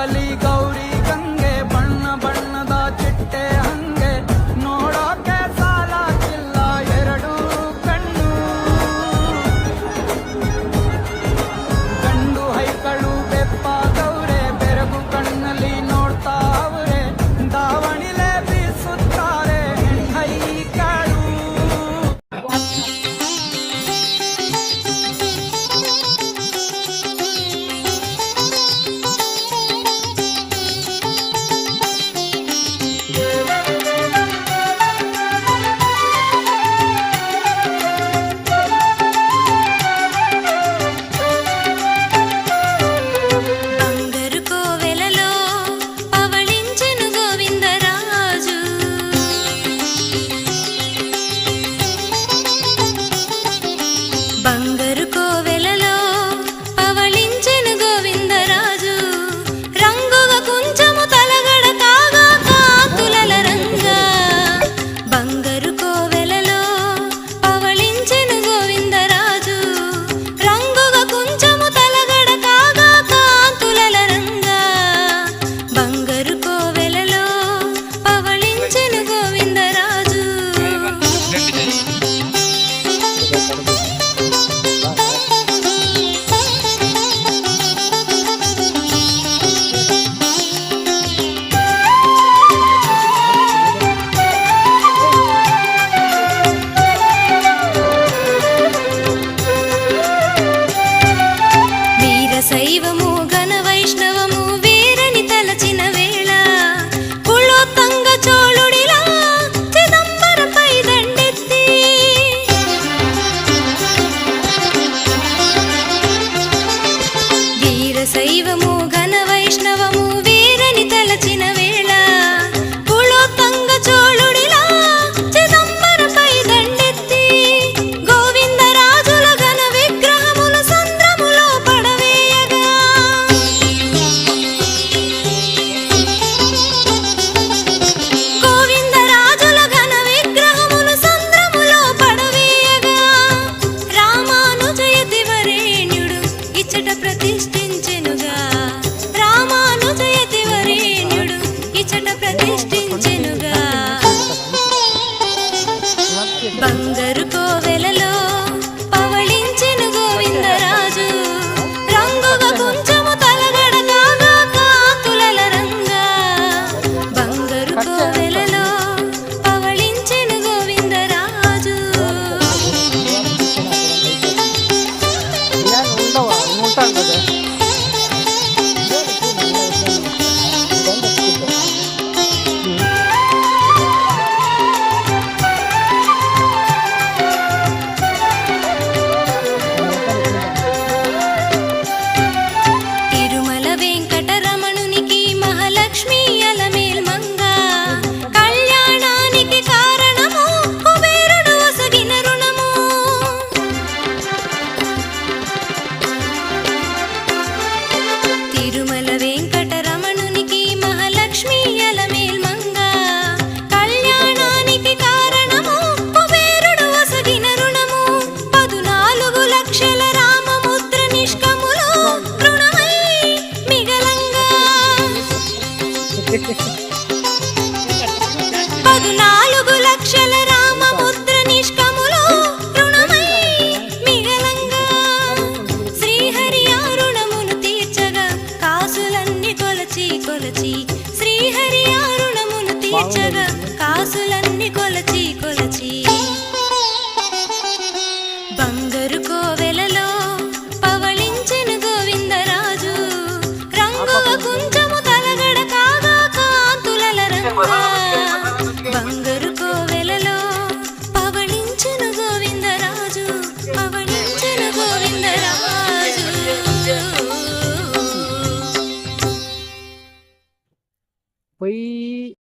ಪವಲಿ ಗೌರಿ ಗಂಗೆ ಬಣ್ಣ ಬಣ್ಣದ ಚಿಟ್ಟೆ ಹಂಗೆ ನೋಡೋಕೆ ಸಾಲಾಗಿಲ್ಲ ಎರಡು ಕಣ್ಣು ಗಂಡು ಹೈಕಳು ಬೆಪ್ಪಾದವ್ರೆ ಬೆರಗು ಕಣ್ಣಲ್ಲಿ ನೋಡ್ತಾ ಅವ್ರೆ ದಾವಣಿಲೆ ಬೀಸುತ್ತಾರೆ ಹೈಕಳು శైవము ఘన వైష్ణవము వీరని తలచిన వేళ కుళో తంగ చోళుడిలా చిదంబరంపై దండెత్తి వీర శైవము ఘన వైష్ణవము వీరని తలచిన వేళ కుళో తంగ చోళుడిలా చిదంబరంపై దండెత్తి గోవిందరాజుల ఘన విగ్రహములు సంద్రములో ప్రతిష్ఠించెనుగా రామానుజయతి వరేణ్యుడు ఇచట ప్రతిష్ఠించెనుగా బంగారు కోవెలలో పవళించెను గోవిందరాజు రంగుగా కొంచెము తలగడ కాగా కాతులల రంగా బంగారు కోవెలలో పవళించెను గోవిందరాజు తిరుమల వెంకటరమణునికి మహాలక్ష్మి అలమేల్ మంగ కళ్యాణానికి కారణము కుబేరుడు ఒసగిన రుణము తిరుమల వెంకటరమణునికి మహాలక్ష్మి అలమేల్ మంగ కళ్యాణానికి కారణము కుబేరుడు ఒసగిన రుణము 14 లక్షల రామముద్ర నిష్కములు రుణమై మిగలంగా 14 లక్షల రామముద్ర నిష్కములు రుణమై మిగలంగా శ్రీహరి ఆ రుణమును తీర్చగా కాసులన్నీ కొలచి కొలచి శ్రీహరి ఆ రుణమును తీర్చగా కాసులన్నీ కొలచి కొలచి బంగారు కోవెలలో పవళించెను గోవిందరాజు రంగుగా కొంచెము తలగడ కాగా కాంతులల రంగా బంగారు కోవెలలో పవళించెను గోవిందరాజు పవళించెను గోవిందరాజు పొయ్యి